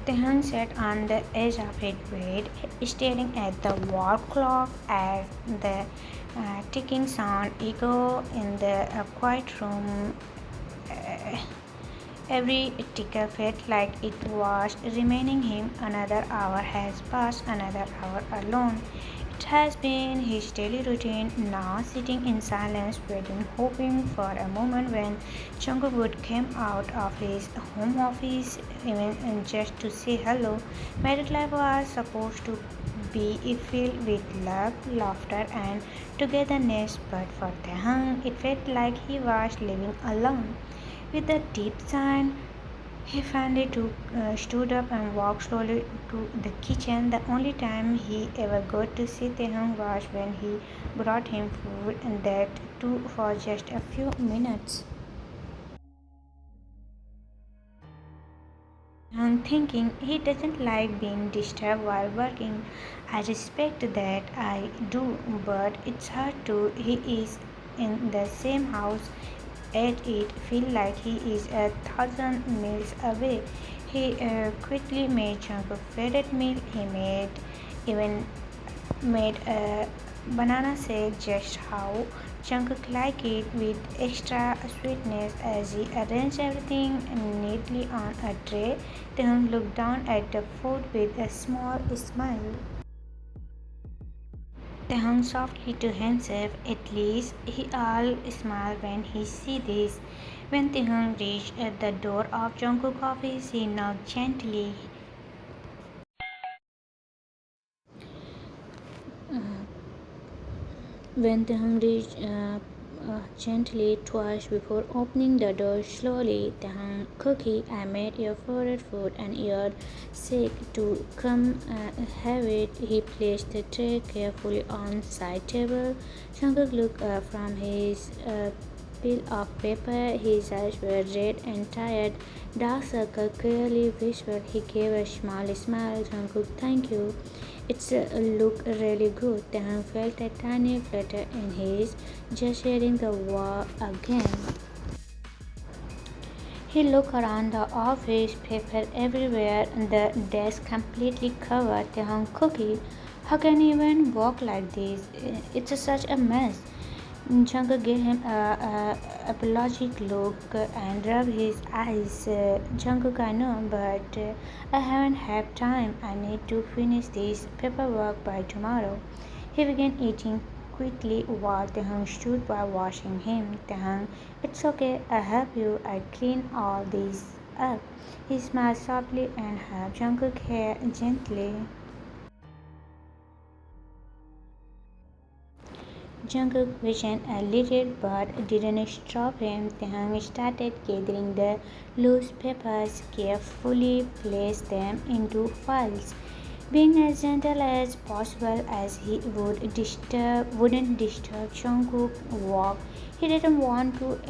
Tehan sat on the edge of his bed, staring at the wall clock as the ticking sound echoed in the quiet room. Uh, every ticker felt like it was reminding him another hour has passed, another hour alone. It has been his daily routine now, sitting in silence, waiting, hoping for a moment when Jungkook would come out of his home office, even just to say hello. Married life was supposed to be filled with love, laughter, and togetherness, but for Taehang, it felt like he was living alone. With a deep sigh, he finally stood up and walked slowly to the kitchen. The only time he ever got to see Taehang was when he brought him food, and that too for just a few minutes. I'm thinking he doesn't like being disturbed while working. I respect that, I do, but it's hard to. He is in the same house at it feel like he is 1,000 miles away. He quickly made chunk of favorite meal. He made a banana shake just how Jungkook liked it with extra sweetness as he arranged everything neatly on a tray. Taehoon looked down at the food with a small smile. Taehoon softly to himself, at least he all smile when he see this. When Taehoon reached at the door of Jungkook's office, he knocked gently. When Taehoon reached gently twice before opening the door slowly, Taehoon, cookie, I made your favorite food and you're sick to come have it. He placed the tray carefully on side table. Jungkook looked up from his pile of paper. His eyes were red and tired. Dark circle clearly visible. He gave a small smile. Jungkook, thank you. It's look really good. Taehoon felt a tiny flutter in his just hearing the word again. He looked around the office, paper everywhere, the desk completely covered. Taehoon, cookie, how can you even walk like this? It's such a mess. Jungkook gave him a apologetic look and rubbed his eyes. Jungkook, I know, but I haven't had time. I need to finish this paperwork by tomorrow. He began eating quickly while Taehoon stood by watching him. Taehoon, it's okay. I help you. I clean all this up. He smiled softly and helped Jungkook hair gently. Jungkook visioned a little but didn't stop him. Taehyung started gathering the loose papers, carefully placed them into files, being as gentle as possible as he wouldn't disturb Jungkook's walk. He didn't want to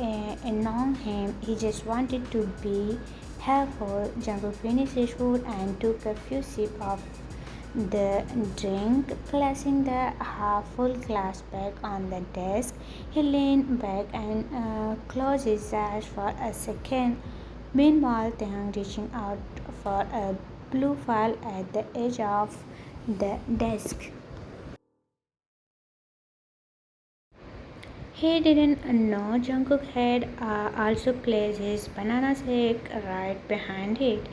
annoy him. He just wanted to be helpful. Jungkook finished his food and took a few sips of the drink, placing the half-full glass back on the desk. He leaned back and closed his eyes for a second. Meanwhile, Taehyung reaching out for a blue file at the edge of the desk. He didn't know Jungkook had also placed his banana shake right behind it.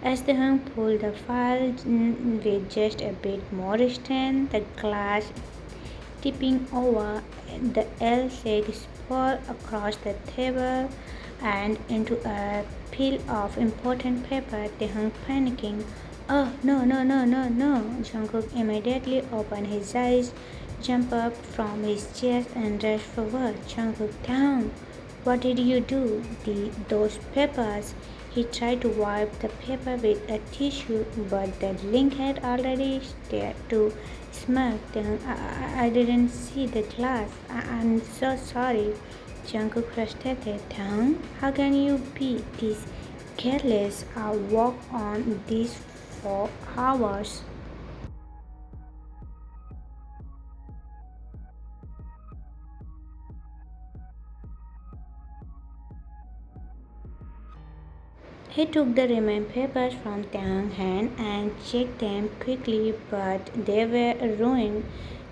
As the hung pulled the file with just a bit more strength, the glass tipping over, the L shake spilled across the table and into a pile of important paper. They hung panicking. Oh, no, no, no, no, no. Jungkook immediately opened his eyes, jumped up from his chair and rushed forward. Jungkook, down. What did you do? Those papers. He tried to wipe the paper with a tissue, but the link had already started to smudge. I didn't see the glass. I'm so sorry. Jungkook frustrated. How can you be this careless? I worked on this for hours. He took the remaining papers from Taehoong's hand and checked them quickly, but they were ruined.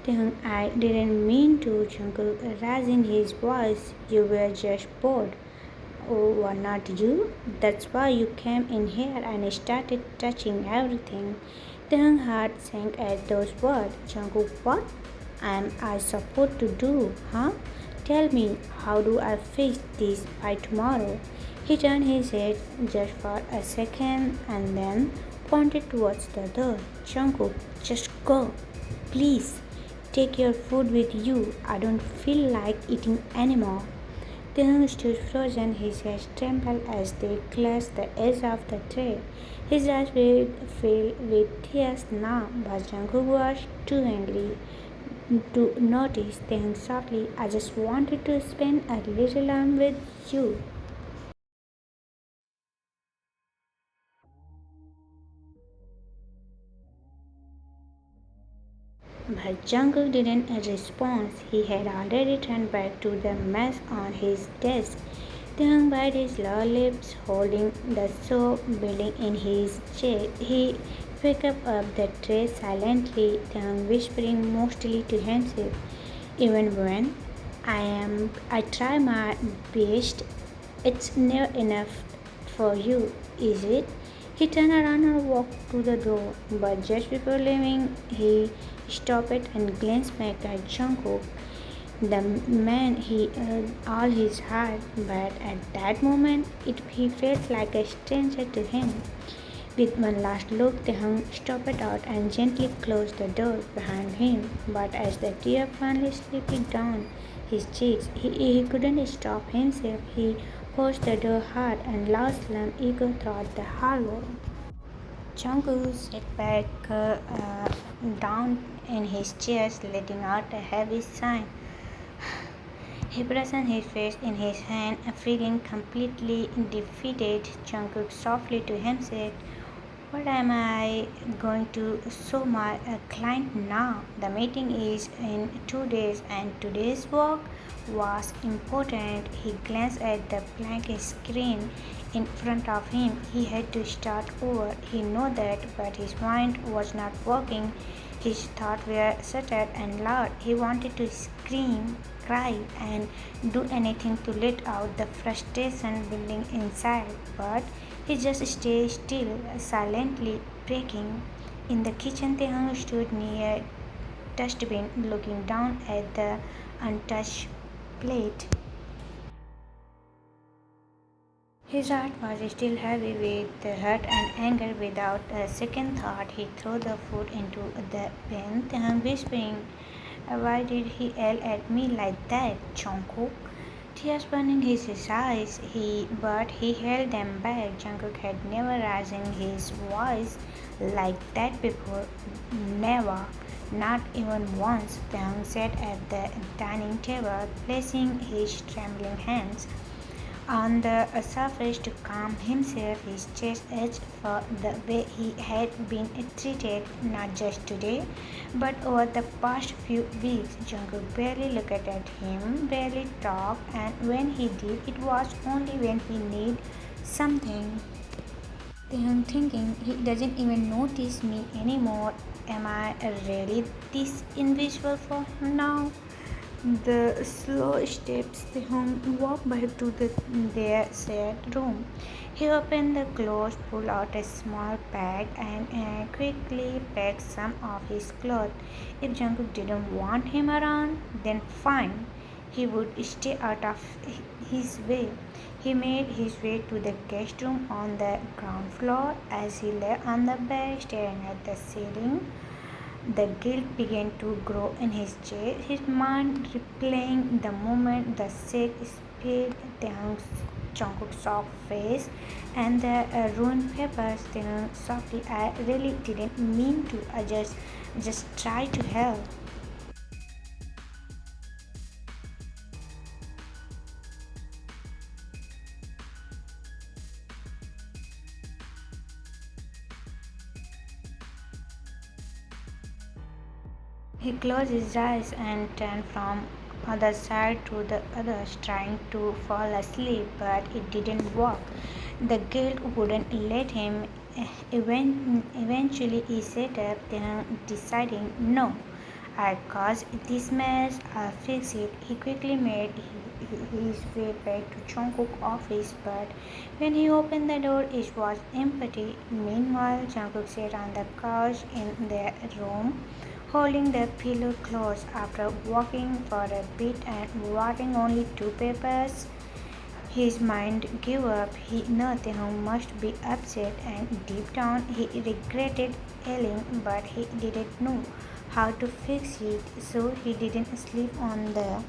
Taehoong, I didn't mean to, Jungkook raising his voice. You were just bored. Oh, were not you? That's why you came in here and started touching everything. Taehoong's heart sank at those words. Jungkook, what am I supposed to do, huh? Tell me, how do I fix this by tomorrow? He turned his head just for a second and then pointed towards the door. Jungkook, just go. Please, take your food with you. I don't feel like eating anymore. Taehoon stood frozen, his hands trembled as they clutched the edge of the tray. His eyes were filled with tears now, but Jungkook was too angry to notice. Taehoon softly, I just wanted to spend a little time with you. But Jungkook didn't respond. He had already turned back to the mess on his desk. Taehoon bit his lower lips, holding the soap building in his chest. He picked up the tray silently, Taehoon whispering mostly to himself. Even when I try my best, it's never enough for you, is it? He turned around and walked to the door, but just before leaving, he stopped and glanced back at Jungkook. The man he all his heart, but at that moment he felt like a stranger to him. With one last look, Taehoon stopped out and gently closed the door behind him. But as the tear finally slipped down his cheeks, he couldn't stop himself. He pushed the door hard and loud slam echoed throughout the hallway. Jungkook sat back down in his chair, letting out a heavy sigh. He pressed his face in his hand, feeling completely defeated. Jungkook softly to himself, what am I going to show my client now? The meeting is in 2 days and today's work was important. He glanced at the blank screen in front of him. He had to start over. He knew that, but his mind was not working. His thoughts were scattered and loud. He wanted to scream, cry, and do anything to let out the frustration building inside, but he just stayed still, silently breaking. In the kitchen, Taehoon stood near dustbin, looking down at the untouched plate. His heart was still heavy with hurt and anger. Without a second thought, he threw the food into the bin, whispering, why did he yell at me like that, Jungkook? Tears burning his eyes, but he held them back. Jungkook had never raised his voice like that before. Never. Not even once. Taehoon sat at the dining table, placing his trembling hands on the surface to calm himself. His chest ached for the way he had been treated, not just today, but over the past few weeks. Jungkook barely looked at him, barely talked, and when he did, it was only when he needed something. I'm thinking he doesn't even notice me anymore. Am I really this invisible for him now? The slow steps the home walked back to their shared room. He opened the clothes, pulled out a small bag, and quickly packed some of his clothes. If Jungkook didn't want him around, then fine. He would stay out of his way. He made his way to the guest room on the ground floor. As he lay on the bed staring at the ceiling, the guilt began to grow in his chest, his mind replaying the moment the sick spilled down Jungkook's soft face and the ruined papers. Then softly, I really didn't mean to. I just try to help. He closed his eyes and turned from other side to the others, trying to fall asleep, but it didn't work. The guilt wouldn't let him. Eventually, he sat up, then deciding, no, I caused this mess, I'll fix it. He quickly made his way back to Jungkook's office, but when he opened the door, it was empty. Meanwhile, Jungkook sat on the couch in their room, holding the pillow close after walking for a bit and writing only two papers. His mind gave up. He knew Taehyung must be upset, and deep down he regretted yelling, but he didn't know how to fix it, so he didn't sleep on the.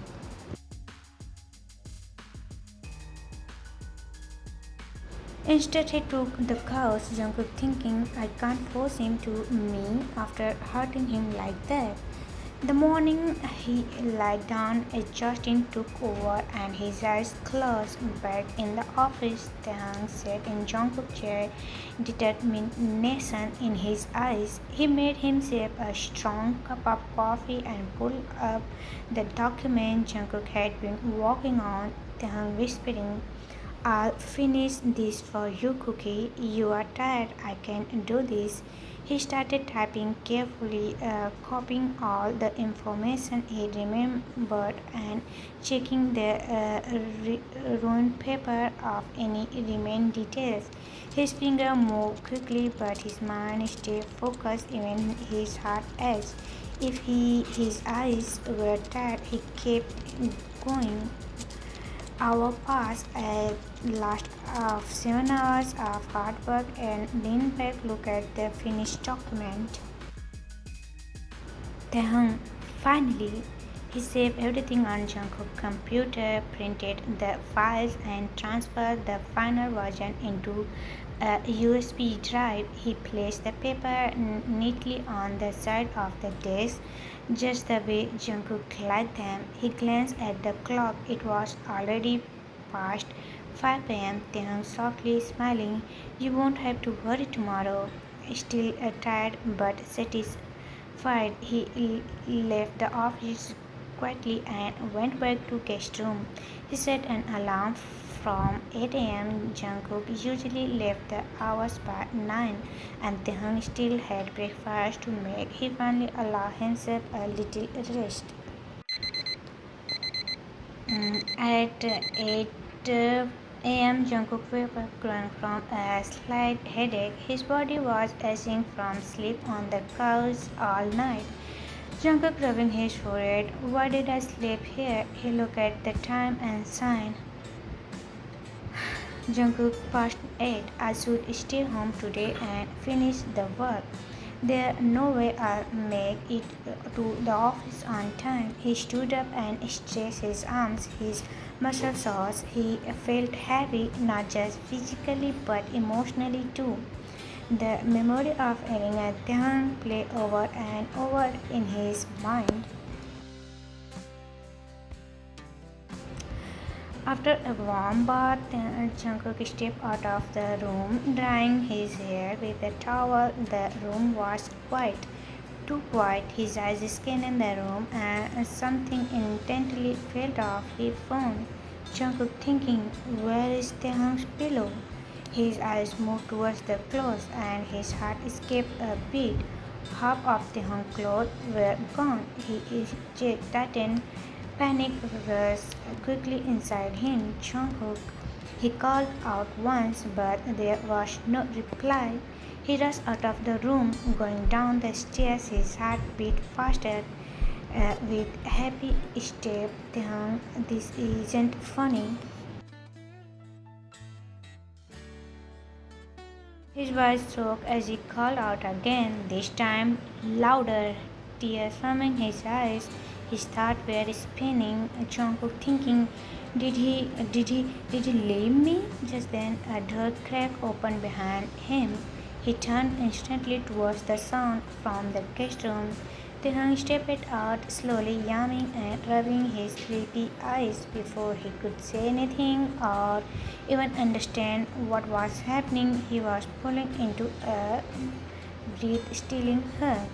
Instead, he took the couch, Jungkook thinking, I can't force him to me after hurting him like that. The morning he lied down, Justin took over and his eyes closed. Back in the office, Taehyung sat in Jungkook's chair, determination in his eyes. He made himself a strong cup of coffee and pulled up the document Jungkook had been working on. Taehyung whispering, I'll finish this for you, Cookie. You are tired. I can do this. He started typing carefully, copying all the information he remembered and checking the ruined paper of any remaining details. His finger moved quickly, but his mind stayed focused even his heart ached. If his eyes were tired, he kept going. Hour passed at last of 7 hours of hard work and leaned back look at the finished document. Taehyung finally he saved everything on Jungkook's computer, printed the files and transferred the final version into a USB drive. He placed the paper neatly on the side of the desk, just the way Jungkook liked them. He glanced at the clock. It was already past 5 p.m. Taehyung softly smiling. You won't have to worry tomorrow. Still tired but satisfied, he left the office quietly and went back to guest room. He set an alarm from 8 a.m. Jungkook usually left the hours by 9 and Taehyung still had breakfast to make. He finally allowed himself a little rest. At 8 a.m., Jungkook woke up crying from a slight headache. His body was aching from sleep on the couch all night. Jungkook rubbing his forehead. Why did I sleep here? He looked at the time and sighed. Jungkook past 8. I should stay home today and finish the work. There's no way I'll make it to the office on time. He stood up and stretched his arms, his muscles sore. He felt heavy, not just physically but emotionally too. The memory of yelling at Taehyung played over and over in his mind. After a warm bath, Jungkook stepped out of the room, drying his hair with a towel. The room was quiet, too quiet. His eyes scanned the room, and something intently felt off. He phone. Jungkook thinking, where is Taehyung's pillow? His eyes moved towards the clothes, and his heart escaped a beat. Half of Taehyung's clothes were gone. He tightened. Panic rushed quickly inside him. Jungkook. He called out once, but there was no reply. He rushed out of the room, going down the stairs. His heart beat faster. With happy step, Taehyung, this isn't funny. His voice shook as he called out again, this time louder, tears filling his eyes. His thoughts were spinning. Jungkook thinking, did he leave me? Just then, a door crack opened behind him. He turned instantly towards the sound from the guest room. Taehyung stepped out slowly, yawning and rubbing his sleepy eyes. Before he could say anything or even understand what was happening, he was pulling into a breath-stealing hug.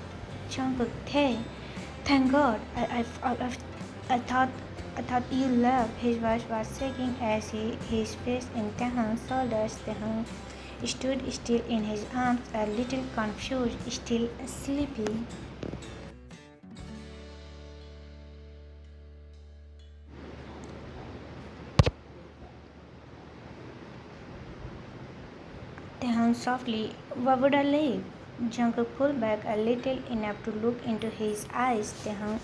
Jungkook, hey, thank God! I thought I thought you loved. His voice was shaking as his face in Tehung's shoulders. Tehung stood still in his arms, a little confused, still sleepy. Tehung softly, "What would I leave?" Jungkook pulled back a little, enough to look into his eyes. Tehung,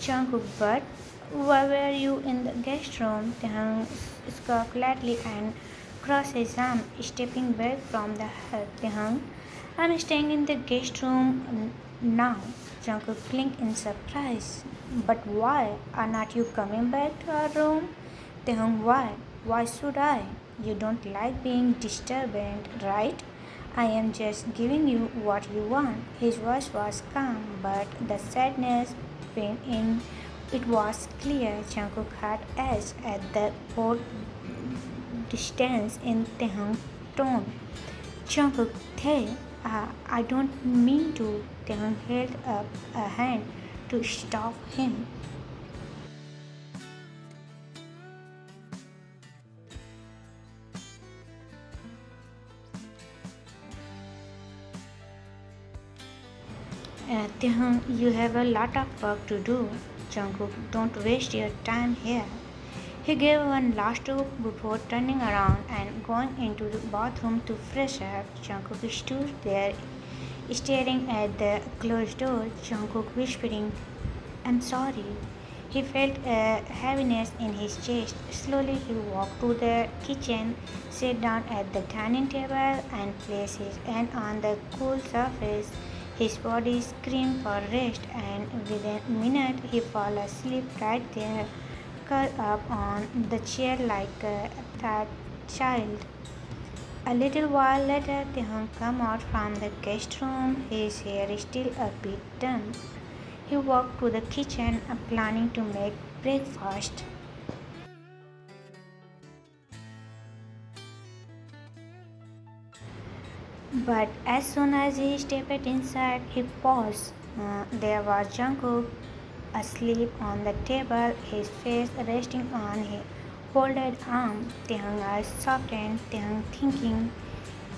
Jungkook, but why were you in the guest room? Tehung scoffed lightly and crossed his arm, stepping back from the hug. Tehung, I'm staying in the guest room now. Jungkook blinked in surprise. But why? Are not you coming back to our room? Tehung, why? Why should I? You don't like being disturbed, right? I am just giving you what you want. His voice was calm, but the sadness in it was clear. Jungkook had edged at the bold distance in Tehung's tone. Jungkook, I don't mean to. Tehung held up a hand to stop him. Tehung, you have a lot of work to do. Jungkook, don't waste your time here. He gave one last look before turning around and going into the bathroom to fresh up. Jungkook stood there staring at the closed door. Jungkook whispering, I'm sorry. He felt a heaviness in his chest. Slowly he walked to the kitchen, sat down at the dining table and placed his hand on the cool surface. His body screamed for rest, and within a minute he fell asleep right there, curled up on the chair like a tired child. A little while later, Tehong came out from the guest room, his hair still a bit done. He walked to the kitchen, planning to make breakfast. But as soon as he stepped inside, he paused. There was Jungkook asleep on the table, his face resting on his folded arm. Tehung's eyes softened, Tehung thinking,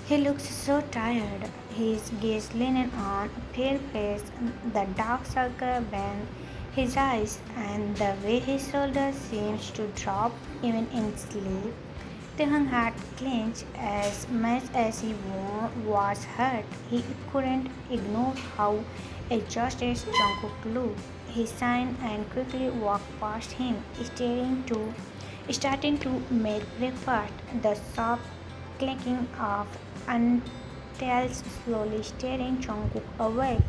he looks so tired. His gaze leaned on a pale face, the dark circle beneath his eyes, and the way his shoulders seemed to drop even in sleep. Tehung had clenched as much as he was hurt. He couldn't ignore how exhausted Jungkook looked. He sighed and quickly walked past him, starting to make breakfast. The soft clicking of untails slowly steering Jungkook away.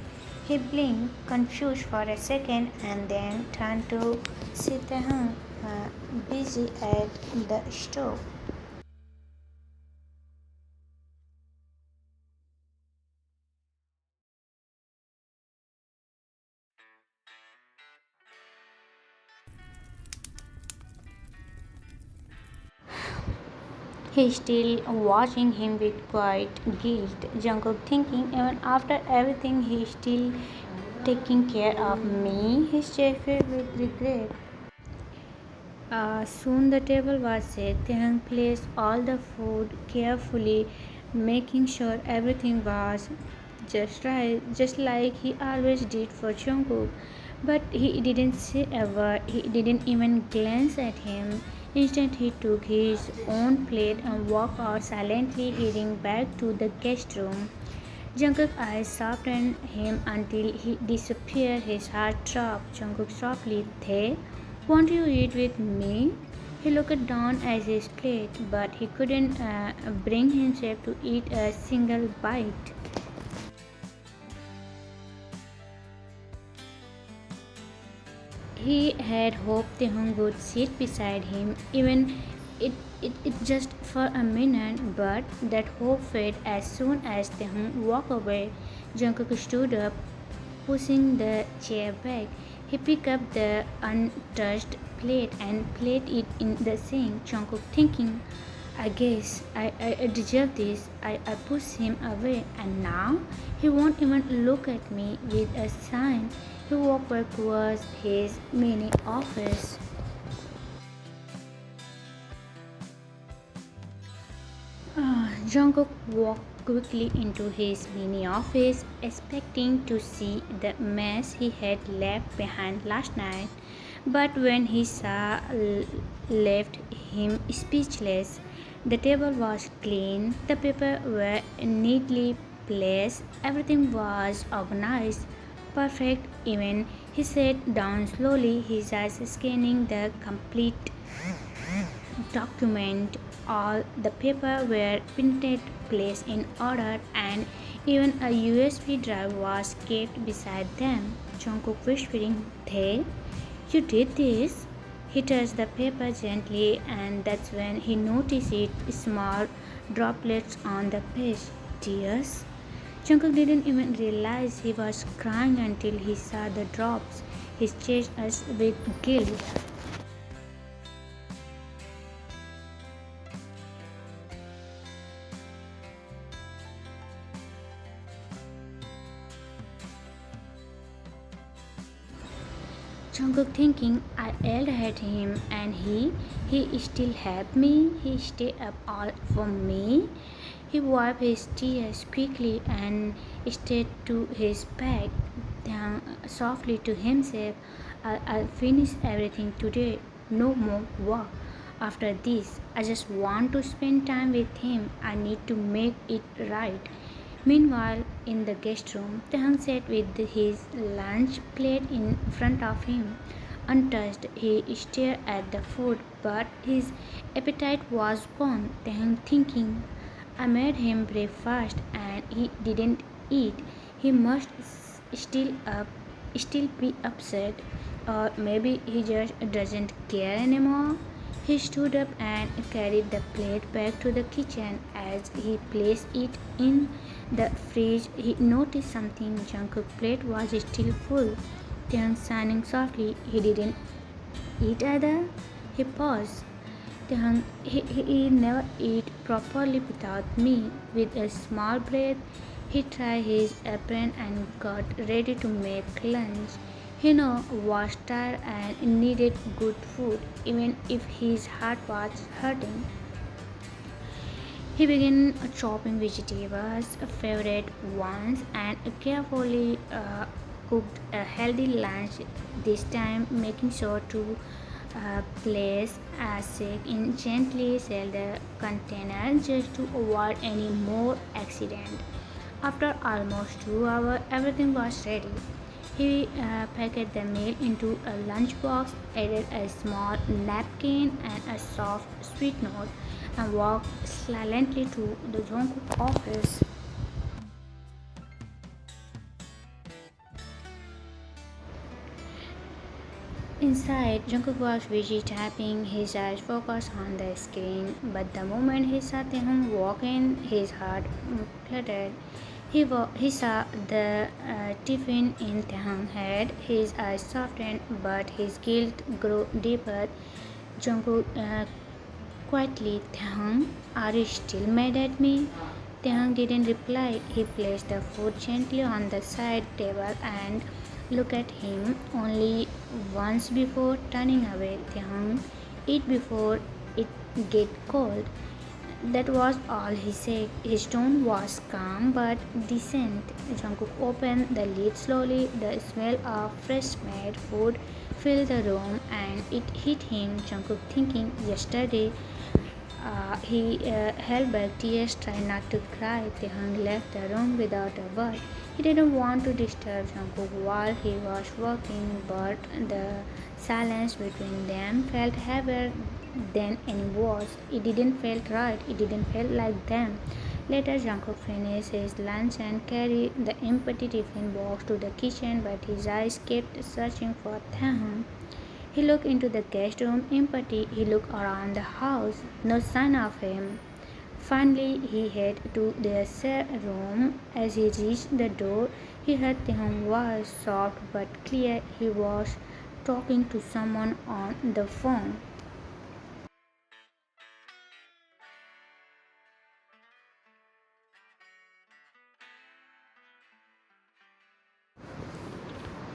He blinked, confused for a second, and then turned to see Tehung busy at the stove. He still watching him with quiet guilt. Jungkook thinking even after everything he still taking care of me. His chest filled with regret. Soon the table was set. Taeyang placed all the food carefully, making sure everything was just right, just like he always did for Jungkook. But he didn't say a word. He didn't even glance at him. Instead, he took his own plate and walked out silently, heading back to the guest room. Jungkook's eyes softened him until he disappeared. His heart dropped. Jungkook softly, "Tae, won't you eat with me?" He looked down at his plate, but he couldn't bring himself to eat a single bite. He had hoped Taehong would sit beside him, even it just for a minute, but that hope faded as soon as Taehong walked away. Jungkook stood up, pushing the chair back. He picked up the untouched plate and placed it in the sink. Jungkook thinking, I guess I deserve this. I pushed him away, and now he won't even look at me with a sign. He walked back towards his mini office. Jungkook walked quickly into his mini office, expecting to see the mess he had left behind last night. But when he saw left him speechless. The table was clean, the papers were neatly placed, everything was organized, perfect. Even he sat down slowly, his eyes scanning the complete document. All the paper were printed, placed in order, and even a USB drive was kept beside them. Jungkook whispering, "They, you did this?" He touched the paper gently, and that's when he noticed it small droplets on the page. Tears. Jungkook didn't even realize he was crying until he saw the drops. His chest was with guilt. Jungkook thinking I yelled at him and he still helped me. He stayed up all for me. He wiped his tears quickly and stayed to his back. Then softly to himself, I'll finish everything today. No more work. After this, I just want to spend time with him. I need to make it right. Meanwhile, in the guest room, Tehang sat with his lunch plate in front of him. Untouched, he stared at the food, but his appetite was gone. Tehang thinking, I made him breakfast and he didn't eat. He must still up, still be upset, or maybe he just doesn't care anymore. He stood up and carried the plate back to the kitchen. As he placed it in the fridge, he noticed something. Jungkook's plate was still full. Then, signing softly, he didn't eat either. He paused. He never ate properly without me. With a small breath, he tried his apron and got ready to make lunch. He now was tired and needed good food, even if his heart was hurting. He began chopping vegetables, favorite ones, and carefully cooked a healthy lunch. This time, making sure to place a shake in gently sell the container just to avoid any more accident. After almost 2 hours, everything was ready. He packed the meal into a lunchbox, added a small napkin and a soft sweet note, and walked silently to the Jungkook office. Inside, Jungkook was busy typing, his eyes focused on the screen. But the moment he saw Taehyung walk in, his heart fluttered. He saw the tiffin in Taehyung's head. His eyes softened, but his guilt grew deeper. Jungkook quietly, Taehyung, are you still mad at me? Taehyung didn't reply. He placed the food gently on the side table and looked at him only once before turning away. Taehyung, eat before it get cold. That was all he said. His tone was calm but decent. Jungkook opened the lid slowly. The smell of fresh made food filled the room and it hit him. Jungkook thinking yesterday he held back tears, trying not to cry. Taehyung left the room without a word. He didn't want to disturb Jungkook while he was working, but the silence between them felt heavier than any words. It didn't feel right. It didn't feel like them. Later, Jungkook finished his lunch and carried the empty tiffin box to the kitchen, but his eyes kept searching for Taehyung. He looked into the guest room empty. He looked around the house. No sign of him. Finally, he headed to their room. As he reached the door, he heard Taehyung's voice, soft but clear. He was talking to someone on the phone.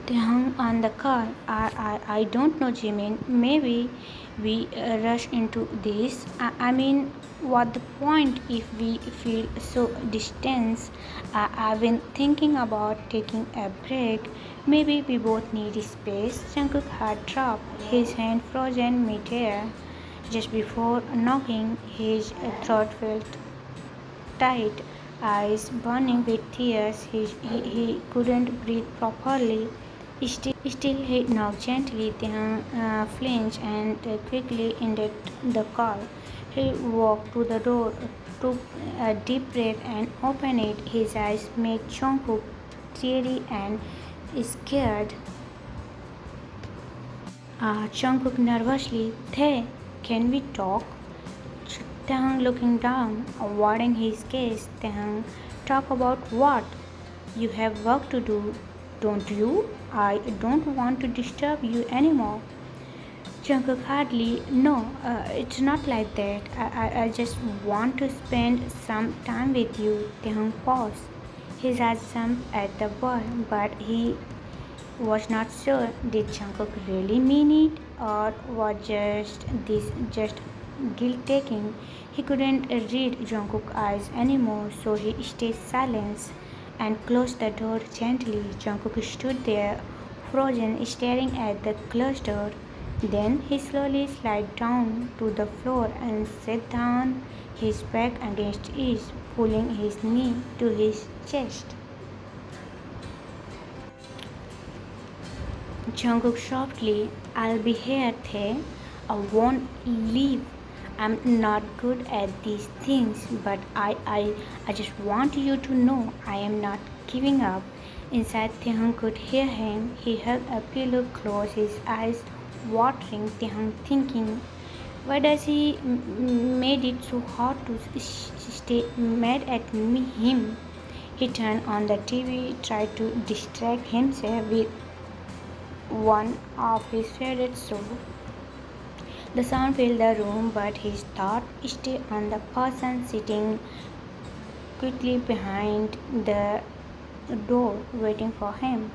They hung on the car. I don't know, Jimin. Maybe we rush into this. I mean, what the point if we feel so distant? I've been thinking about taking a break. Maybe we both need space. Jungkook had dropped his hand frozen mid-air. Just before knocking, his throat felt tight, eyes burning with tears. He couldn't breathe properly. Still, he knocked gently, then flinched and quickly ended the call. He walked to the door, took a deep breath, and opened it. His eyes made Jungkook teary and scared. Jungkook nervously, "Hey, can we talk?" Taehang looking down, avoiding his gaze. Taehang, "Talk about what? You have work to do, don't you? I don't want to disturb you anymore." Jungkook hardly, "No, it's not like that. I just want to spend some time with you." Taehang paused. His eyes jumped at the boy, but he was not sure. Did Jungkook really mean it, or was this just guilt taking? He couldn't read Jungkook's eyes anymore, so he stayed silent and closed the door gently. Jungkook stood there, frozen, staring at the closed door. Then he slowly slid down to the floor and sat down, his back against it, pulling his knee to his chest. Jungkook softly, "I'll be here, Tae. I won't leave. I'm not good at these things, but I just want you to know I am not giving up." Inside, Taehang could hear him. He held a pillow close, his eyes watering. Taehang thinking, why does he made it so hard to stay mad at him? He turned on the TV, tried to distract himself with one of his favorite shows. The sound filled the room, but his thought stayed on the person sitting quickly behind the door, waiting for him.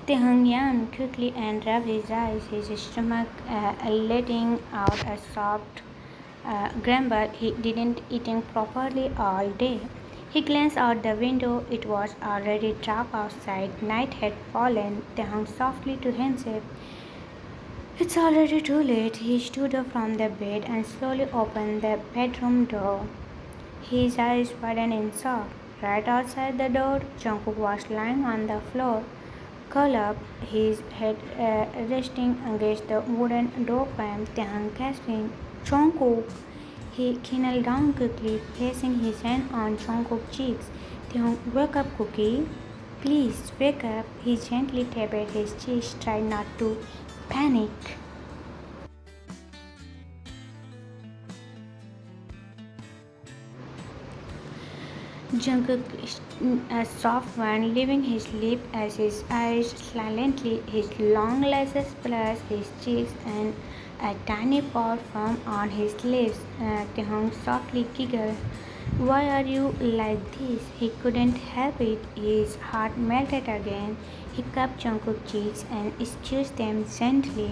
Taehang yawned quickly and rubbed his eyes, his stomach letting out a soft grumble. He didn't eat properly all day. He glanced out the window. It was already dark outside. Night had fallen. Taehang softly to himself, "It's already too late." He stood up from the bed and slowly opened the bedroom door. His eyes widened in shock. Right outside the door, Jungkook was lying on the floor, curled up, his head resting against the wooden doorframe. Taehang gasping, "Jungkook!" He knelt down quickly, placing his hand on Jungkook's cheeks. "Taehang, wake up, Cookie. Please wake up." He gently tapped his chest, trying not to panic. Jungkook, a soft one, leaving his lip as his eyes silently, his long lashes plus his cheeks and a tiny paw formed on his lips. Taehong softly giggled. "Why are you like this?" He couldn't help it. His heart melted again. He cupped Jungkook's cheeks and squeezed them gently.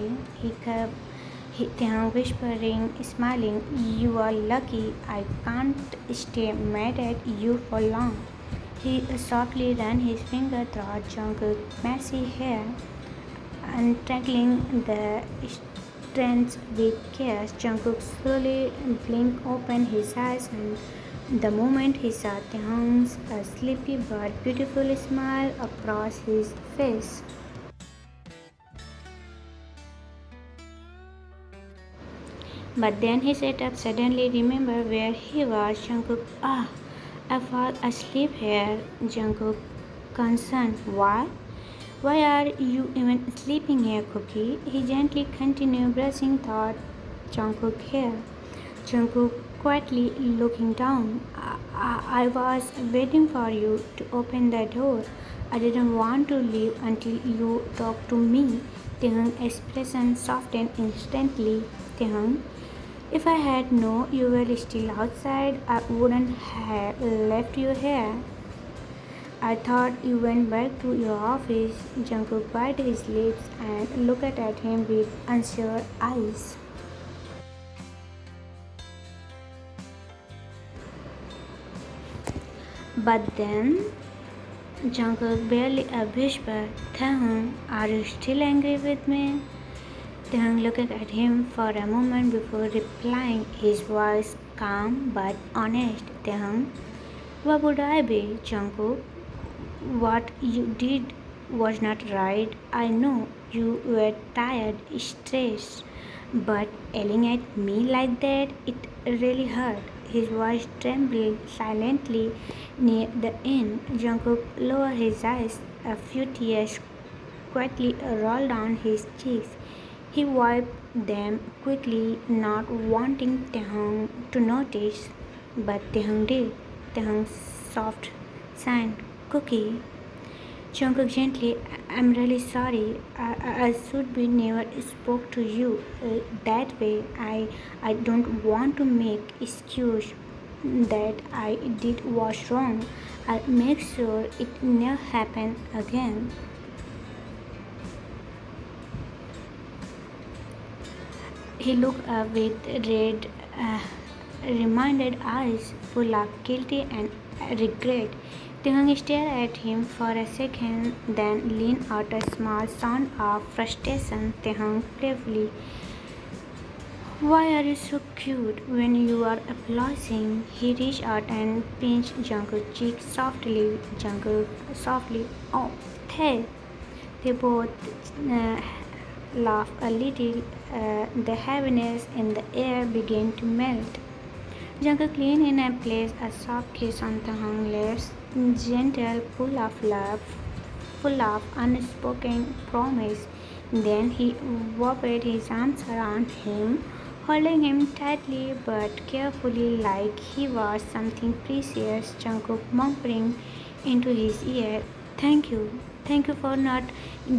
Taehong whispering, smiling, "You are lucky. I can't stay mad at you for long." He softly ran his finger through Jungkook's messy hair, untangling the strands with care. Jungkook slowly blinked open his eyes, and the moment he saw Taehong's sleepy but beautiful smile across his face. But then he sat up, suddenly remembered where he was. Jungkook, "Ah, I fall asleep here." Jungkook, concerned, "Why? Why are you even sleeping here, Cookie?" He gently continued brushing thought Jungkook's hair. Jungkook quietly looking down. I was waiting for you to open the door. I didn't want to leave until you talked to me." Taehong's expression softened instantly. Taehong, "If I had known you were still outside, I wouldn't have left you here. I thought you went back to your office. Jungkook bit his lips and looked at him with unsure eyes. But then Jungkook barely a whisper, Taehyung, are you still angry with me? Taehyung looked at him for a moment before replying, his voice calm but honest. Taehyung, why would I be, Jungkook? What you did was not right. I know you were tired, stressed, but yelling at me like that, it really hurt. His voice trembled silently near the end. Jungkook lowered his eyes. A few tears quietly rolled down his cheeks. He wiped them quickly, not wanting Taehyung to notice, but Taehyung did. Taehyung soft sighed, Cookie. Jungkook gently, I'm really sorry. I should be never spoke to you that way. I don't want to make excuse that I did was wrong. I'll make sure it never happen again. He looked up with red, reminded eyes full of guilty and regret. Taehyung stared at him for a second, then leaned out a small sound of frustration. Taehyung playfully, why are you so cute when you are applauding? He reached out and pinched Jungkook's cheek softly. Jungkook softly, oh, hey. They both uh, laughed a little. The heaviness in the air began to melt. Jungkook leaned in and placed a soft kiss on Taehyung's lips, gentle, full of love, full of unspoken promise. Then he wrapped his arms around him, holding him tightly but carefully like he was something precious. Jungkook murmuring into his ear, thank you for not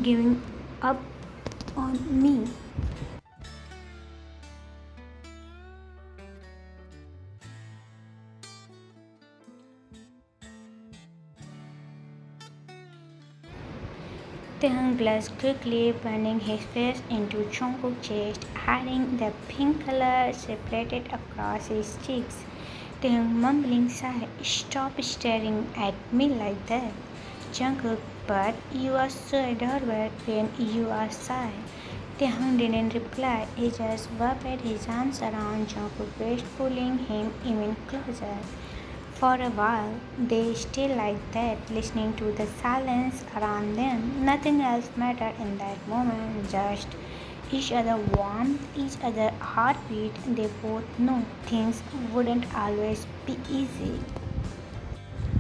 giving up on me. Taehyung blushed quickly, bending his face into Jungkook's chest, hiding the pink color separated across his cheeks. Taehyung mumbling sighed, stop staring at me like that. Jungkook, but you are so adorable when you are shy. Taehyung didn't reply. He just wrapped his arms around Jungkook's waist, pulling him even closer. For a while, they stayed like that, listening to the silence around them. Nothing else mattered in that moment, just each other warmth, each other heartbeat. They both knew things wouldn't always be easy.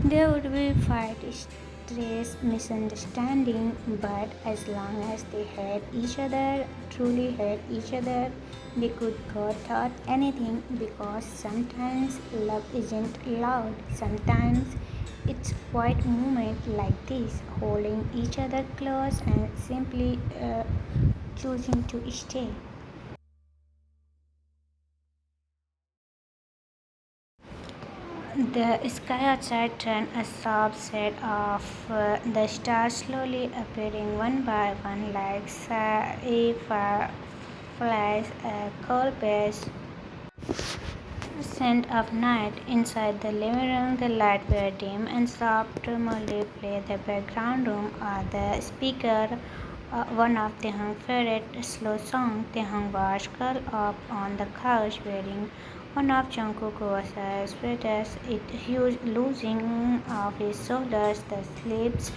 There would be fight, stress, misunderstanding, but as long as they had each other, truly had each other, they could go thought anything because sometimes love isn't loud. Sometimes it's quiet moment like this, holding each other close and simply choosing to stay. The sky outside turned a soft set of the stars slowly appearing one by one like fireflies, a cold breeze scent of night. Inside the living room, the lights were dim and soft tremolo played the background room or the speaker. One of Tehang's favorite slow songs. Tehang was curled up on the couch wearing one of Jungkook's sweaters. It huge losing of his shoulders, the sleeves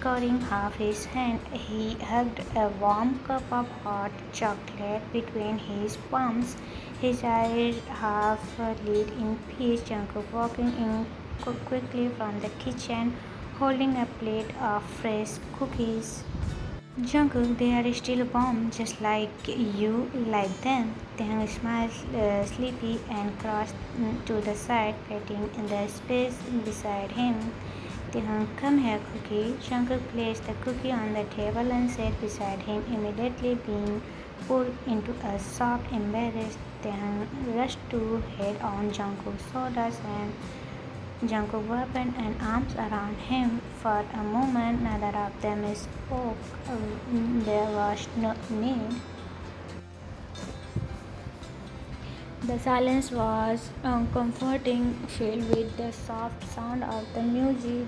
covering half his hand. He hugged a warm cup of hot chocolate between his palms, his eyes half lit in peace. Jungkook walking in quickly from the kitchen, holding a plate of fresh cookies. Jungkook, they are still warm, just like you like them. Taehyung smiled sleepy and crossed to the side, patting in the space beside him. Taehyung, come here, Cookie. Jungkook placed the cookie on the table and sat beside him, immediately being pulled into a soft embrace. Taehyung rushed to head on Jungkook's shoulders and Jungkook weapon and arms around him. For a moment, neither of them spoke. There was no need. The silence was comforting, filled with the soft sound of the music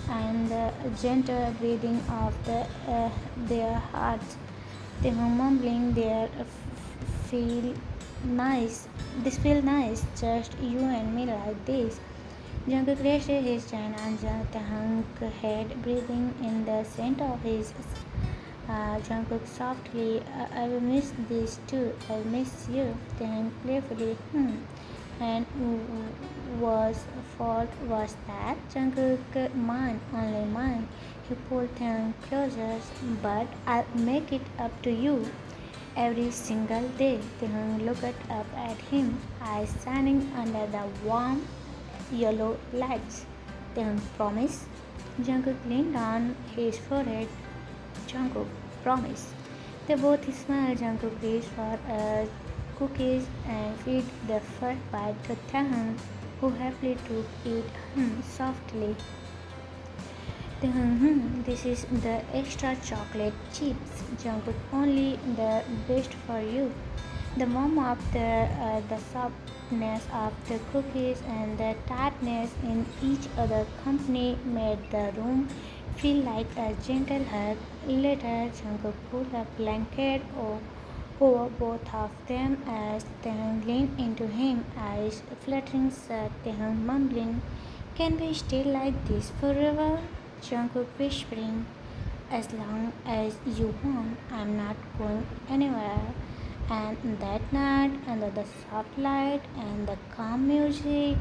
and the gentle breathing of their hearts. They were mumbling their feel nice. This feel nice, just you and me like this. Jungkook raised his chin and Taehyung's head, breathing in the center of his Jungkook softly, I will miss this too. I miss you. Then playfully, And was fault was that Jungkook mine, only mine. He pulled him closer, but I'll make it up to you. Every single day, Taehyung looked up at him, eyes shining under the warm yellow lights. Taehyung promised. Jungkook leaned on his forehead. Jungkook, promise. They both smiled. Jungkook reached for cookies and feed the first bite to Taehyung, who happily took it softly. This is the extra chocolate chips. Jungkook, only the best for you. The warmth of the softness of the cookies and the tartness in each other's company made the room feel like a gentle hug. Later, Jungkook pulled a blanket over both of them as Taehyung leaned into him, eyes fluttering, said Taehyung mumbling, "Can we stay like this forever?" Jungkook whispering, "As long as you want, I'm not going anywhere." And that night, under the soft light and the calm music,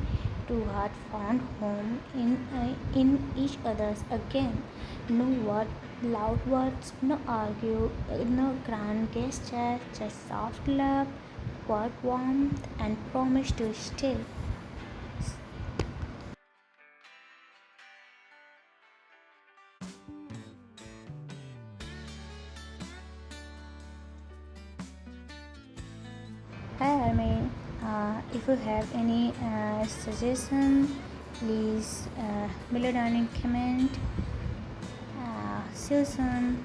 two hearts found home in each other's again. No loud words, no argue, no grand gesture, just soft love, quiet warmth, and promise to stay. Hi, Army. If you have any suggestion, please below down in comment. See you soon.